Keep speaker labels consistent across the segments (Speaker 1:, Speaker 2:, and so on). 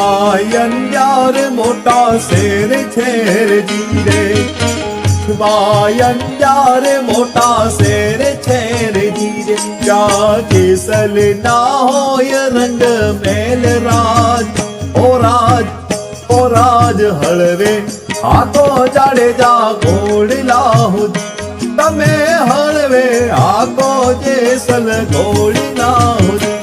Speaker 1: બાયન મોટા શેર છેર જીરે બાયન મોટા શેર છેર જીરે ક્યાં કેસલ ના હોય રંગ મેલ રાજ ઓ રાજ હળવે આ તો જાડેજા ઘોડલા હુદી તમે હળવે આ તો જેસલ ઘોડલા હુદી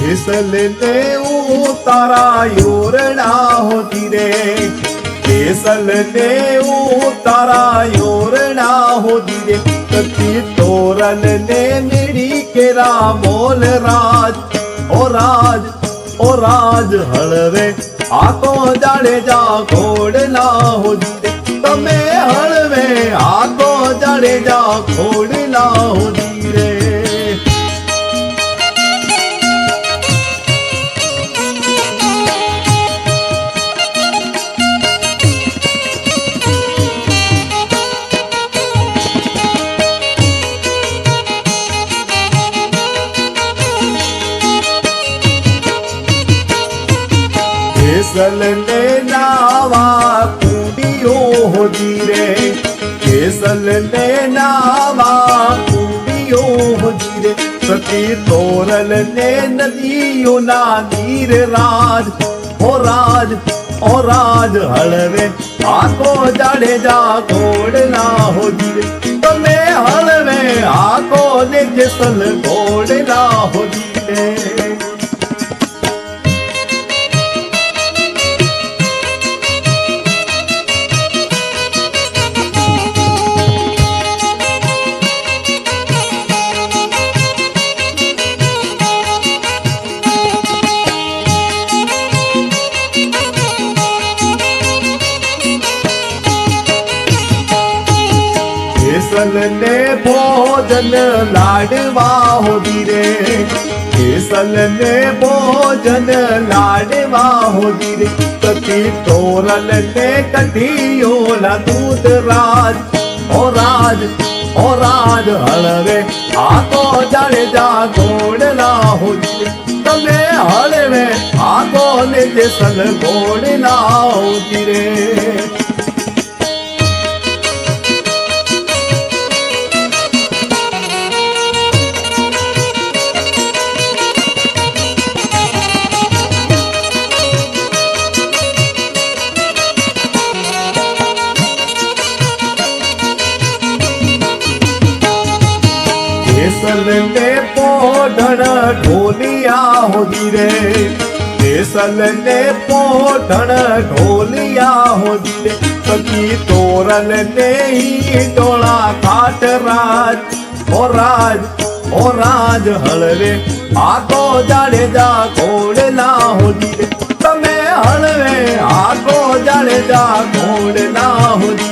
Speaker 1: केसल ने उतारा योरणा होती रे केसल ने उतारा योरणा होती रे कति तोरल ने मिड़ी केरा मोल राज ओ राज हलवे आ तो जाडेजा घोड़ला होती रे तमे हलवे आ तो जाडेजा घोड़ला होती रे केसल ने नावा कुंडियो होती रे केसल ने नावा कुंडियो होती रे सती तोरल ने नदियों ना नीर राज ओ राज हलवे आको जाडेजा घोड़ला होती रे तमे हलवे आको ने केसल घोड़ला होती रे केसल ने भोजन लाडवा होती रे केसल ने भोजन लाडवा होती रे कति तोरल ने कटियोला दूध राज ओ राज हलवे आ तो जाडेजा घोड़ला होती रे तमे हलवे आ तो ने केसल घोड़ला होती रे केसल ने पोढ़ण ढोलिया होती रे केसल ने पोढ़ण ढोलिया होती रे सती तोरल ने ही डोला खाट राज ओ राज हलवे आ तो जाडेजा घोड़ला होती रे तमे हलवे आ तो जाडेजा घोड़ला होती